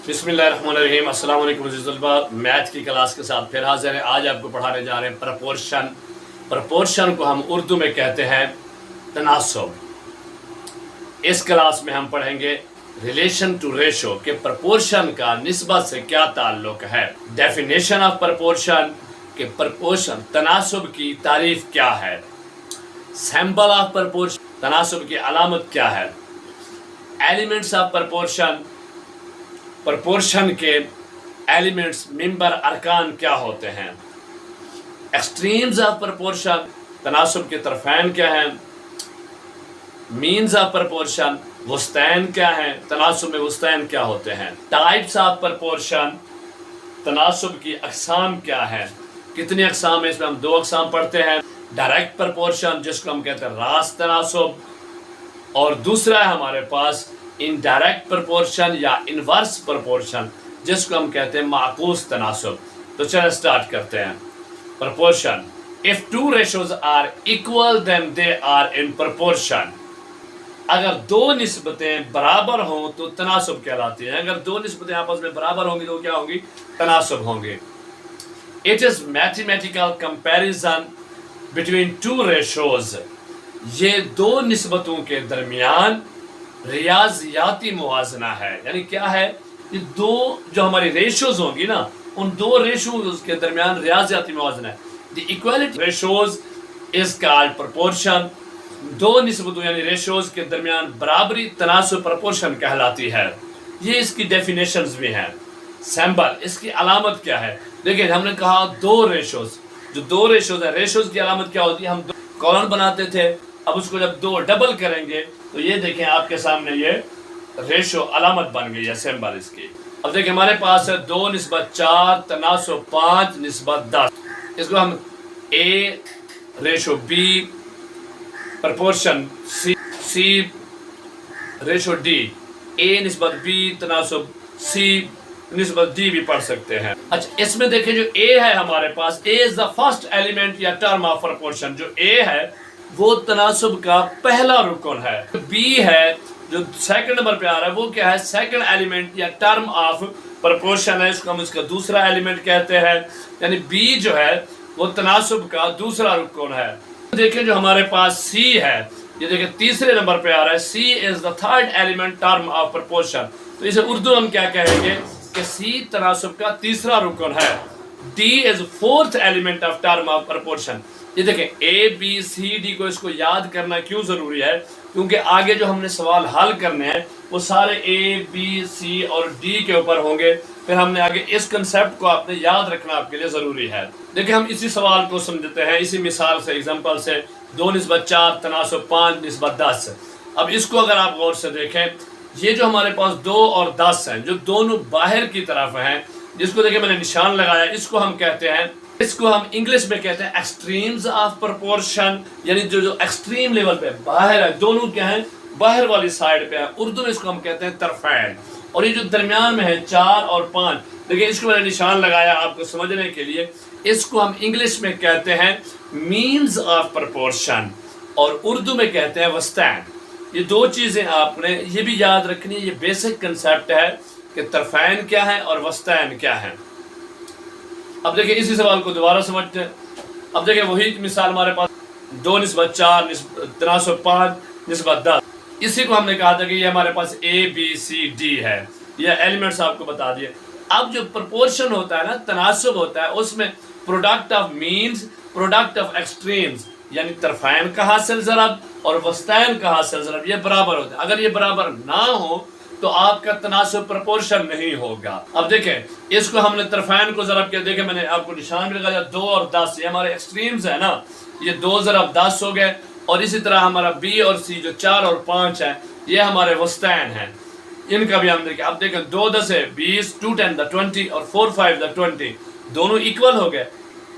बिस्मिल्लाहिर्रहमानिर्रहीम। अस्सलाम वालेकुम अज़ीज़ तलबा, मैथ की क्लास के साथ फिर हाजिर हैं। आज आपको पढ़ाने जा रहे हैं प्रपोर्शन। प्रपोर्शन को हम उर्दू में कहते हैं तनासुब। इस क्लास में हम पढ़ेंगे रिलेशन टू रेशो के प्रपोर्शन का निस्बत से क्या ताल्लुक है, डेफिनेशन ऑफ प्रपोर्शन के प्रपोर्शन तनासुब की तारीफ क्या है, सैम्पल ऑफ प्रपोर्शन तनासुब की अलामत क्या है, एलिमेंट्स ऑफ प्रपोर्शन प्रपोर्शन के एलिमेंट्स मेंबर अरकान क्या होते हैं, एक्सट्रीम्स ऑफ प्रपोर्शन तनासुब के तरफैन क्या हैं, मीन्स ऑफ प्रपोर्शन वस्तैन क्या हैं, तनासुब में वस्तैन क्या होते हैं, टाइप्स ऑफ प्रपोर्शन तनासुब की अक़साम क्या है, कितनी अक़साम है, इसमें हम 2 अक़साम पढ़ते हैं। डायरेक्ट प्रपोर्शन जिसको हम कहते हैं रास्त तनासुब, और दूसरा है हमारे पास इनडायरेक्ट प्रपोर्शन या इनवर्स प्रपोर्शन जिसको हम कहते हैं माकूस तनासुब। तो चलो स्टार्ट करते हैं। Proportion, if two ratios are equal then they are in proportion. अगर 2 निस्बतें बराबर हों तो तनासुब कहलाती है। अगर 2 निस्बतें आपस में बराबर होंगी तो क्या होंगी, तनासुब होंगी। It is mathematical comparison between 2 ratios. ये 2 निस्बतों के दरमियान रियाजियाती मुवाजना है। यानी क्या है, ये 2 जो हमारी रेशोज होंगी ना, उन 2 रेशोज के दरमियान रियाजियाती मुवाजना है। The equality ratios is called proportion. 2 निस्बतों यानी रेशोज के दरमियान बराबरी तनासुब प्रपोर्शन कहलाती है। ये इसकी डेफिनेशंस भी हैं। सैम्पल, इसकी अलामत क्या है। देखिए हमने कहा 2 रेशोज, जो 2 रेशोज है, रेशोज की अलामत क्या होती है, हम 2 कॉलम बनाते थे, अब उसको जब 2 डबल करेंगे तो ये देखें आपके सामने ये रेशो अलामत बन गई है, सिंबल इसकी। अब देखिए हमारे पास है 2:4 तनासुब 5:10। इसको हम A ratio B proportion C ratio D, A/B तनासुब C/D भी पढ़ सकते हैं। अच्छा, इसमें देखिए जो A है हमारे पास, A is the first element या टर्म ऑफ प्रपोर्शन। जो A है वो तनासुब का पहला रुकन है। B है जो सेकंड नंबर पे आ रहा है, वो क्या है, सेकंड एलिमेंट या टर्म ऑफ प्रपोर्शन है। इसको हम इसका दूसरा एलिमेंट कहते हैं। यानी B जो है वो तनासुब का दूसरा रुकन है। देखिए जो हमारे पास C है, ये देखिए तीसरे नंबर पे आ रहा है। C is the third element term of proportion. तो इसे उर्दू हम क्या कहेंगे कि C तनासुब का तीसरा रुकन है। D is fourth element of term of proportion. ये देखें A B C D को इसको याद करना क्यों ज़रूरी है, क्योंकि आगे जो हमने सवाल हल करने हैं वो सारे A B C और D के ऊपर होंगे। फिर हमने आगे इस कंसेप्ट को आपने याद रखना आपके लिए ज़रूरी है। देखिए हम इसी सवाल को समझते हैं इसी मिसाल से, एग्जांपल से। 2:4 तनासुब 5:10। अब इसको अगर आप गौर से देखें, ये जो हमारे पास 2 और 10 हैं, जो दोनों बाहर की तरफ हैं, जिसको देखिए मैंने निशान लगाया, इसको हम कहते हैं, इसको हम इंग्लिश में कहते हैं एक्सट्रीम्स ऑफ प्रपोर्शन। यानी जो एक्सट्रीम लेवल पे बाहर है, दोनों क्या है, बाहर वाली साइड पे है। उर्दू में इसको हम कहते हैं तरफैन। और ये जो दरमियान में है 4 और 5, देखिए इसको मैंने निशान लगाया आपको समझने के लिए। इसको हम इंग्लिश में कहते हैं मीन्स ऑफ प्रपोर्शन और उर्दू में कहते हैं वस्तैन। ये 2 चीज़ें आपने ये भी याद रखनी है। ये बेसिक कंसेप्ट है कि तरफैन क्या है और वस्तैन क्या है। अब देखिए इसी सवाल को दोबारा समझते हैं। अब देखिए वही मिसाल हमारे पास 2:4 तनासुब 5:10। इसी को हमने कहा था कि ये हमारे पास A B C D है। ये एलिमेंट्स आपको बता दिए। अब जो प्रपोर्शन होता है ना, तनासुब होता है, उसमें product of means, product of extremes, यानी तरफैन का हासिल ज़रब और वस्तैन का हासिल ज़रब, ये बराबर होता है। अगर ये बराबर ना हो तो आपका तनासुब प्रपोर्शन नहीं होगा। अब देखें इसको हमने तरफैन को ज़रब किया, देखें मैंने आपको निशान भी लगाया 2 और 10, ये हमारे एक्सट्रीम्स है ना, ये 2 ज़रब 10 हो गए। और इसी तरह हमारा B और C जो 4 और 5 है, ये हमारे वस्तैन हैं, इनका भी हम देखें। अब देखें 2 10 है 20, 2 10 द 20 और 4 5 द 20, दोनों इक्वल हो गए।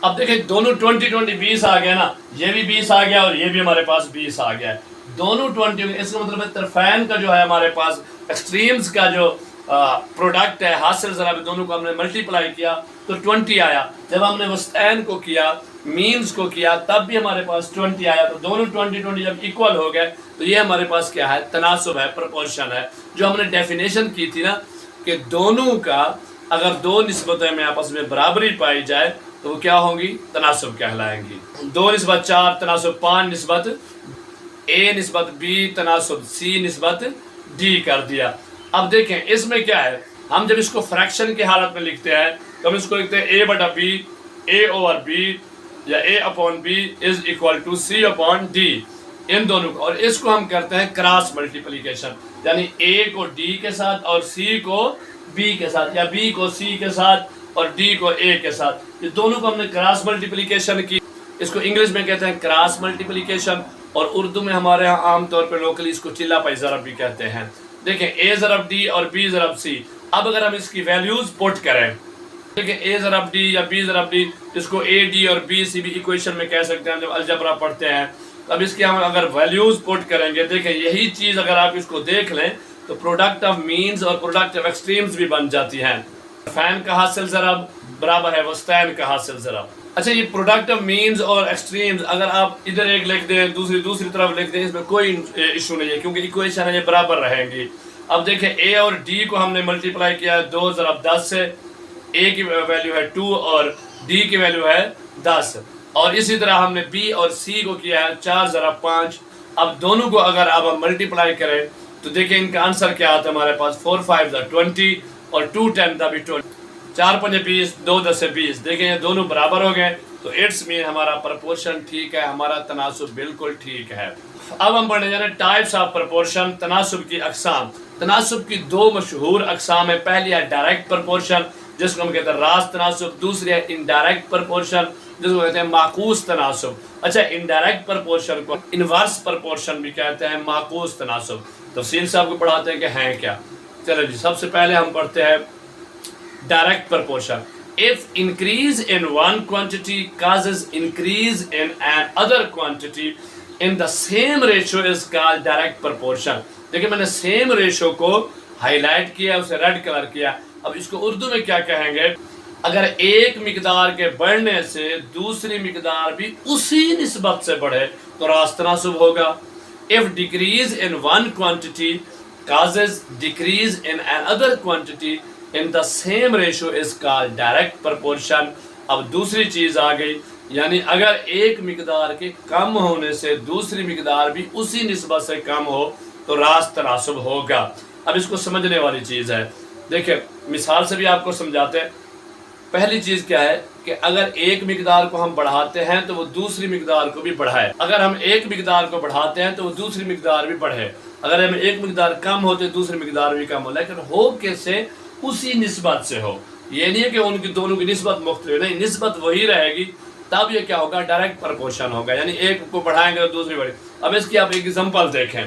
अब देखें दोनों 20 20 आ गया ना, ये भी 20 आ गया और ये भी हमारे पास 20 आ गया है, दोनों 20। इसका मतलब है तरफैन का जो है हमारे पास एक्सट्रीम्स का जो प्रोडक्ट है हासिल ज़रा, दोनों को हमने मल्टीप्लाई किया तो 20 आया। जब हमने वस्तैन को किया, मीन्स को किया, तब भी हमारे पास 20 आया। तो दोनों 20 जब इक्वल हो गए तो ये हमारे पास क्या है, तनासुब है, प्रोपोर्शन है। जो हमने डेफिनेशन की थी ना, کہ دونوں کا اگر دو نسبتیں میں آپس میں برابری پائی جائے تو وہ کیا ہوں گی؟ تناسب کہلائیں گی. 2:4 تناسب 5 نسبت A نسبت B تناسب C نسبت D کر دیا. اب دیکھیں اس میں کیا ہے، ہم جب اس کو فریکشن کی حالت میں لکھتے ہیں تو ہم اس کو لکھتے ہیں A/B A/B یا A/B is equal to C/D ان دونوں کو، اور اس کو ہم کرتے ہیں کراس ملٹیپلیکیشن، یعنی A کو D کے ساتھ اور C کو B کے ساتھ، یا B کو C کے ساتھ اور D کو A کے ساتھ. یہ دونوں کو ہم نے کراس ملٹیپلیکیشن کی. اس کو انگلش میں کہتے ہیں کراس ملٹیپلیکیشن، اور اردو میں ہمارے ہاں عام طور پہ لوکلی اس کو چلا پائی ضرب بھی کہتے ہیں. دیکھیں A ضرب D اور B ضرب C. اب اگر ہم اس کی ویلیوز پٹ کریں، دیکھیں A ضرب D یا B ضرب D، اس کو A D اور B C بھی ایکویشن میں کہہ سکتے ہیں جب الجبرا پڑھتے ہیں. اب اس کی ہم اگر ویلیوز پٹ کریں گے، دیکھیں یہی چیز اگر آپ اس کو دیکھ لیں تو پروڈکٹ آف مینز اور پروڈکٹ آف ایکسٹریمز بھی بن جاتی ہیں. فین کا حاصل ضرب برابر ہے وسطین کا حاصل ضرب. اچھا یہ پروڈکٹ آف مینز اور ایکسٹریمز اگر آپ ادھر ایک لکھ دیں دوسری طرف لکھ دیں، اس میں کوئی ایشو نہیں ہے کیونکہ ایکویشن ہے یہ برابر رہیں گی. اب دیکھیں A اور D کو ہم نے ملٹیپلائی کیا ہے 2 ضرب 10 سے. A کی ویلیو ہے 2 اور D کی ویلیو ہے 10، اور اسی طرح ہم نے B اور C کو کیا ہے 4 ضرب 5. اب دونوں کو اگر آپ ہم ملٹیپلائی کریں تو دیکھیں ان کا آنسر کیا آتا ہے ہمارے پاس 4 5 20 اور 2 10 20. 4 5 20 2 10 20. دیکھیں یہ دونوں برابر ہو گئے تو اٹس مین ہمارا پرپورشن ٹھیک ہے، ہمارا تناسب بالکل ٹھیک ہے. اب ہم پڑھنے جا رہے ہیں ٹائپس آف پرپورشن، تناسب کی اقسام. تناسب کی 2 مشہور اقسام ہے. پہلی ہے ڈائریکٹ پرپورشن جس کو ہم کہتے ہیں راست تناسب، دوسری ہے انڈائریکٹ پرپورشن جس کو کہتے ہیں معکوس تناسب. اچھا انڈائریکٹ پرپورشن کو انورس پرپورشن بھی کہتے ہیں، معکوس تناسب. تفصیل سے آپ کو پڑھاتے ہیں کہ ہیں کیا. چلو جی سب سے پہلے ہم پڑھتے ہیں direct proportion. If increase in one quantity causes increase in another quantity in the same ratio is called direct proportion. دیکھیں میں نے same ratio کو ہائی لائٹ کیا، اسے ریڈ کلر کیا. اب اس کو اردو میں کیا کہیں گے؟ اگر ایک مقدار کے بڑھنے سے دوسری مقدار بھی اسی نسبت سے بڑھے تو راست تناسب ہوگا. If decrease in one quantity causes decrease in another quantity in the same ratio is called direct proportion. اب دوسری چیز آ گئی، یعنی اگر ایک مقدار کے کم ہونے سے دوسری مقدار بھی اسی نسبت سے کم ہو تو راست تناسب ہوگا. اب اس کو سمجھنے والی چیز ہے، دیکھیں مثال سے بھی آپ کو سمجھاتے ہیں. پہلی چیز کیا ہے کہ اگر ایک مقدار کو ہم بڑھاتے ہیں تو وہ دوسری مقدار کو بھی بڑھائے. اگر ہم ایک مقدار کو بڑھاتے ہیں تو وہ دوسری مقدار بھی بڑھے. اگر ہم ایک مقدار کم ہوتے دوسری مقدار بھی کم ہو، لیکن ہو کیسے؟ اسی نسبت سے ہو. یہ نہیں ہے کہ ان کی دونوں کی نسبت مختلف، نہیں، نسبت وہی رہے گی. تب یہ کیا ہوگا؟ ڈائریکٹ پرپورشن ہوگا، یعنی ایک کو بڑھائیں گے تو دوسری بڑھے. اب اس کی آپ ایک ایگزامپل دیکھیں.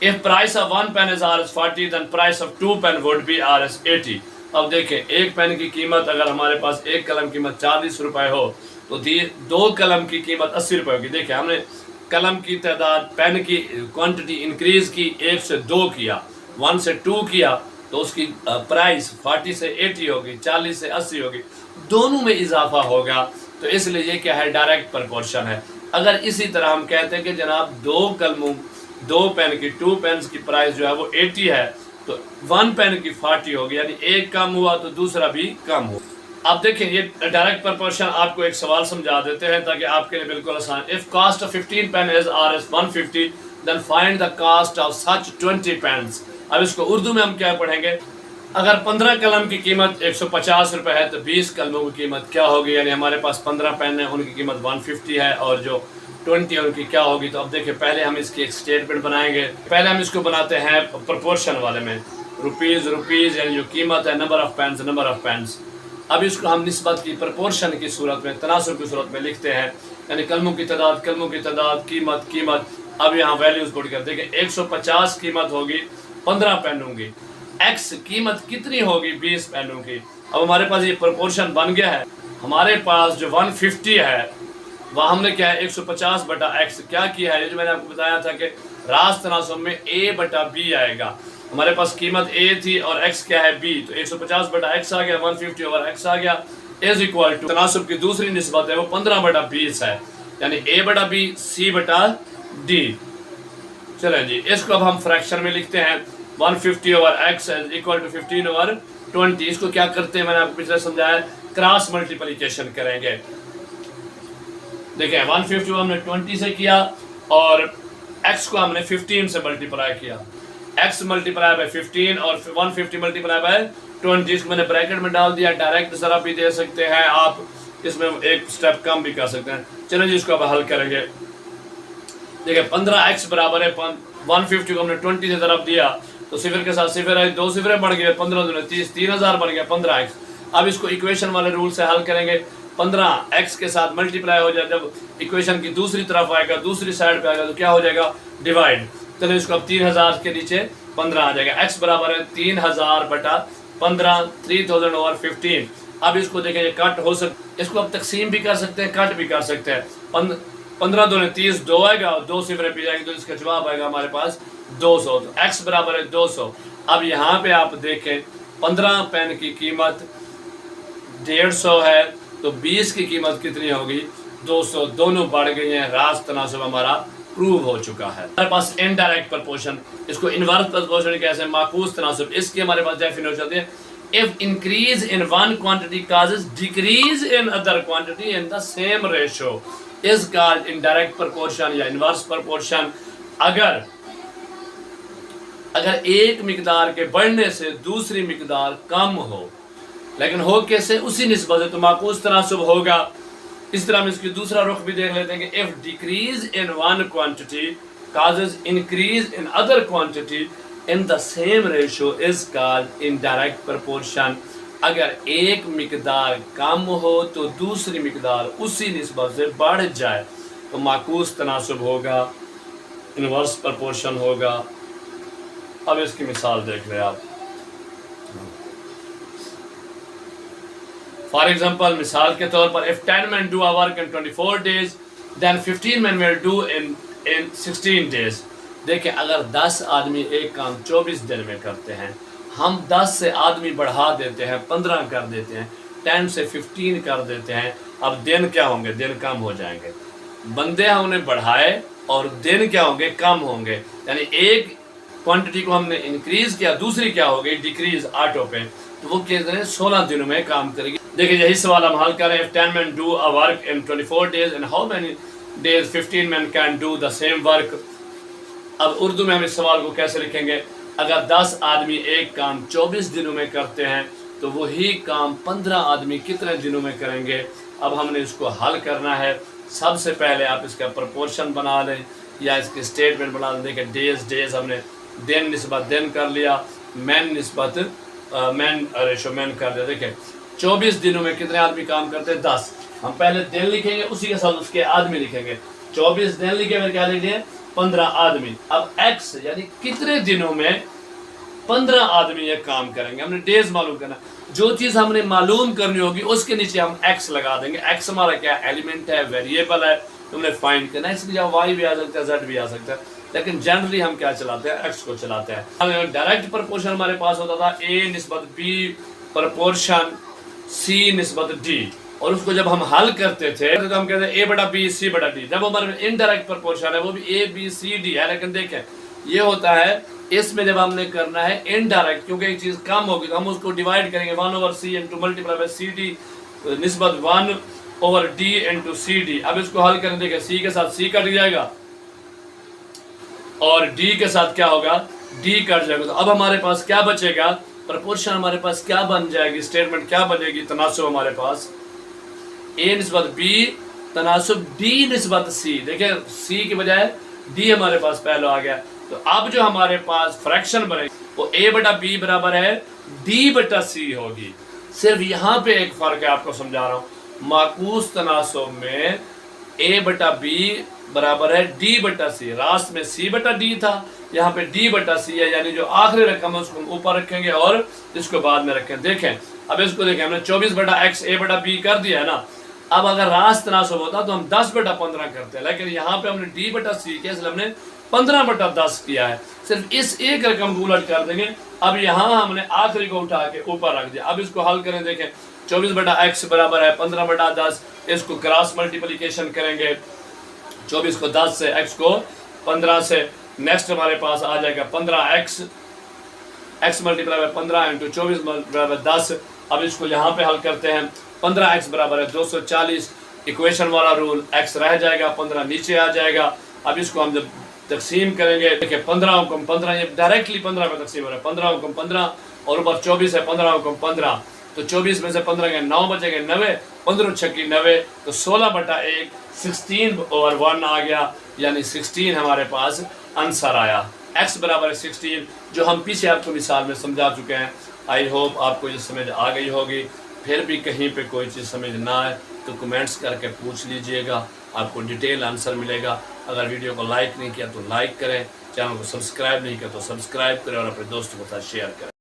If price of 1 pen is Rs40 then price of 2 pen would be Rs80. اب دیکھیں ایک پین کی قیمت اگر ہمارے پاس ایک قلم قیمت 40 روپے ہو تو 2 قلم کی قیمت 80 روپے ہوگی. دیکھیں ہم نے قلم کی تعداد، پین کی کوانٹٹی انکریز کی، 1 سے 2 کیا، 1 سے 2 کیا تو اس کی پرائس 40 سے 80 ہوگی، 40 سے 80 ہوگی، دونوں میں اضافہ ہوگا. تو اس لیے یہ کیا ہے؟ ڈائریکٹ پرپورشن ہے. اگر اسی طرح ہم کہتے ہیں کہ جناب 2 پین کی 2 پینس کی پرائس جو ہے وہ 80 ہے تو 1 پین کی 40 ہوگی، یعنی ایک کم ہوا تو دوسرا بھی کم ہو. اب دیکھیں یہ ڈائریکٹ پرپورشن آپ کو ایک سوال سمجھا دیتے ہیں تاکہ آپ کے لیے بالکل آسان. If cost of 15 pen is Rs150 then find the cost of such 20 pens. اب اس کو اردو میں ہم کیا پڑھیں گے؟ اگر 15 قلم کی قیمت 150 روپے ہے تو 20 قلموں کی قیمت کیا ہوگی؟ یعنی ہمارے پاس 15 پین ہیں، ان کی قیمت 150 ہے اور جو 20 ان کی کیا ہوگی؟ تو اب دیکھیں پہلے ہم اس کی ایک سٹیٹمنٹ بنائیں گے. پہلے ہم اس کو بناتے ہیں پرپورشن والے میں، روپیز یعنی جو قیمت ہے نمبر آف پینس. اب اس کو ہم نسبت کی پرپورشن کی صورت میں، تناسب کی صورت میں لکھتے ہیں، یعنی قلموں کی تعداد، قیمت. اب یہاں ویلیوز پٹ کر دیکھیں 150 قیمت ہوگی 15 پینوں کی، ایکس قیمت کتنی ہوگی؟ 20 پینوں کی. اب ہمارے پاس یہ پرپورشن بن گیا ہے. ہمارے پاس جو 150 ہے وہ ہم نے کیا ہے 150 بٹا ایکس کیا کیا ہے؟ یہ جو میں نے آپ کو بتایا تھا کہ راست تناسب میں A بٹا B آئے گا. ہمارے پاس قیمت A تھی اور ایکس کیا ہے B، تو 150 بٹا ایکس آ گیا، 150 اوور ایکس آ گیا از اکوال ٹو تناسب کی دوسری نسبت ہے وہ 15 بٹا 20 ہے، یعنی A بٹا B C بٹا D. چلیں جی اس کو اب ہم فریکشن میں لکھتے ہیں. 150 over x is equal to 15 over 20, इसको क्या करते हैं मैंने आपको पिछले समझाया, क्रॉस मल्टीप्लिकेशन करेंगे। देखिए 150 को हमने 20 से किया और x को हमने 15 से मल्टीप्लाई किया, x मल्टीप्लाई बाय 15 और 150 मल्टीप्लाई बाय 20, इसको मैंने ब्रैकेट में डाल दिया। डायरेक्ट ज़रा भी दे सकते हैं आप, इसमें एक स्टेप कम भी कर सकते हैं। चलो जी, इसको अब हल करेंगे। देखिए 15x बराबर है 150 को हमने 20 से ज़रा दिया तो सिफर के साथ सिफर है, 2 सिफरें बढ़ गए, 15 दूनी 30, 3000 बन गया 15x। अब इसको इक्वेशन वाले रूल से हल करेंगे। 15x के साथ मल्टीप्लाई हो जाए, जब इक्वेशन की दूसरी तरफ आएगा, दूसरी साइड पे आएगा तो क्या हो जाएगा, डिवाइड। चलो इसको अब 3000 के नीचे 15 आ जाएगा। x बराबर है 3000 बटा 15, 3000 ओवर 15। अब इसको देखें, ये कट हो सकता, इसको अब तकसीम भी कर सकते हैं, कट भी कर सकते हैं। 15 दूनी 30, 2 आएगा और 2 सिफरें पी जाएंगे तो इसका जवाब आएगा हमारे पास 200। तो x बराबर है 200। अब यहाँ पे आप देखें 15 पेन की कीमत 150 है तो 20 की कीमत कितनी होगी, 200। दोनों बढ़ गई हैं, रास्त तनासब हमारा प्रूव हो चुका है। हमारे पास इनडायरेक्ट प्रपोर्शन, इसको इनवर्स प्रपोर्शन कैसे, माकूस तनासब, इसकी हमारे पास डेफिनेशन होती है, if increase in one quantity causes decrease in other quantity in the same ratio is called indirect proportion या inverse proportion। अगर एक मिकदार के बढ़ने से दूसरी मिकदार कम हो, लेकिन हो कैसे, उसी निस्बत से, तो माकूस तनासब होगा। इस तरह हम इसकी दूसरा रुख भी देख लेते हैं कि if decrease in one quantity causes increase in other quantity in the same ratio is called indirect proportion। अगर एक मिकदार कम हो तो दूसरी मिकदार उसी निस्बत से बढ़ जाए तो माकूस तनासब होगा, इनवर्स प्रपोर्शन होगा। अब इसकी मिसाल देख लें आप। फॉर एग्जाम्पल, मिसाल के तौर पर, if 10 men do a work in 24 days, then 15 men will do in 16 days। देखिए अगर 10 आदमी एक काम 24 दिन में करते हैं, हम 10 से आदमी बढ़ा देते हैं, 15 कर देते हैं, 10 से 15 कर देते हैं, अब दिन क्या होंगे, दिन कम हो जाएंगे। बंदे हमने बढ़ाए और दिन क्या होंगे, कम होंगे। यानी एक क्वांटिटी को हमने इंक्रीज किया, दूसरी क्या हो गई, डिक्रीज ऑटो पे, तो वो कहते हैं 16 दिनों में काम करेगी। देखिए यही सवाल हम हल करें। if 10 men do a work in 24 days and how many days 15 men can do the same work। अब उर्दू में हम इस सवाल को कैसे लिखेंगे, अगर 10 आदमी एक काम 24 दिनों में करते हैं तो वही काम 15 आदमी कितने दिनों में करेंगे। अब हमने इसको हल करना है। सबसे पहले आप इसका प्रपोर्शन बना लें या इसकी स्टेटमेंट बना लें। देखिए डेज हमने दिन निस्बत दिन कर लिया, मैन निस्बत मैन रेशो मैन कर दिया। देखिए 24 दिनों में कितने आदमी काम करते हैं, 10। हम पहले दिन लिखेंगे, उसी के साथ उसके आदमी लिखेंगे। 24 दिन लिखे, फिर क्या लिखे, 15 आदमी। अब x यानी कितने दिनों में 15 आदमी ये काम करेंगे, हमने डेज मालूम करना। जो चीज़ हमने मालूम करनी होगी उसके नीचे हम x लगा देंगे। x हमारा क्या एलिमेंट है, वेरिएबल है, तुमने फाइंड करना है। इसकी जगह y भी आ सकता है, z भी आ सकता है, लेकिन जनरली हम क्या चलाते हैं, x को चलाते हैं। डायरेक्ट प्रपोर्शन हमारे पास होता था a निस्बत b प्रपोर्शन c निस्बत d, और उसको जब हम हल करते थे तो हम कहते हैं a बटा b c बटा d। जब हमारे इनडायरेक्ट प्रपोर्शन है वो भी a b c d है, लेकिन देखें ये होता है इसमें जब हमने करना है इनडायरेक्ट, क्योंकि एक चीज़ कम होगी तो हम उसको डिवाइड करेंगे 1/c into multiply by C D निस्बत 1/d इंटू सी डी। अब इसको हल करें, देखिए c के साथ c कट जाएगा और d के साथ क्या होगा, d कट जाएगा। तो अब हमारे पास क्या बचेगा, प्रपोर्शन हमारे पास क्या बन जाएगी, स्टेटमेंट क्या बनेगी, तनासुब हमारे पास a निस्बत b तनासुब d निस्बत c। देखिए c की बजाय d हमारे पास पहले आ गया। तो अब जो हमारे पास फ्रैक्शन बनेगी वो a बटा b बराबर है d बटा c होगी। सिर्फ यहाँ पे एक फर्क है, आपको समझा रहा हूँ। माकूस तनासुब में a बटा b बराबर है d बटा c। रास्त में c बटा d था, यहाँ पे d बटा c है, यानी जो आखिरी रकम है उसको हम ऊपर रखेंगे और इसको बाद में रखें। देखें अब इसको देखें, हमने 24 बटा x a बटा b कर दिया है ना। अब अगर रास्त तनासुब होता तो हम 10 बटा 15 करते हैं, लेकिन यहाँ पे हमने d बटा c किया, इसलिए हमने 15 बटा 10 किया है। सिर्फ इस एक रकम को उलट कर देंगे। अब यहाँ हमने आखिरी को उठा के ऊपर रख दिया। अब इसको हल करें, देखें 24 बटा x बराबर है 15 बटा 10। इसको क्रॉस मल्टीप्लिकेशन करेंगे, 24 को 10 से, x को 15 से। नेक्स्ट हमारे पास आ जाएगा 15x, x multiply by 15 into 24 multiply by 10। अब इसको यहाँ पे हल करते हैं। 15x बराबर है 240, इक्वेशन वाला रूल, x रह जाएगा, 15 नीचे आ जाएगा। अब इसको हम जब तकसीम करेंगे, देखिए 15 हुक्म 15, ये डायरेक्टली 15 में तकसीम हो रहा है। 15 हुक्म 15 और ऊपर 24 है, 15 हुक्म 15, तो 24 में से 15 के 9 बचेंगे 90, 15 छक्की 90, तो 16/1 16/1 आ गया, यानी 16 हमारे पास आंसर आया। x बराबर है 16, जो हम पीछे आपको मिसाल में समझा चुके हैं। आई होप आपको ये समझ आ गई होगी। फिर भी कहीं पे कोई चीज़ समझ ना आए तो कमेंट्स करके पूछ लीजिएगा, आपको डिटेल आंसर मिलेगा। अगर वीडियो को लाइक नहीं किया तो लाइक करें, चैनल को सब्सक्राइब नहीं किया तो सब्सक्राइब करें और अपने दोस्तों के साथ शेयर करें।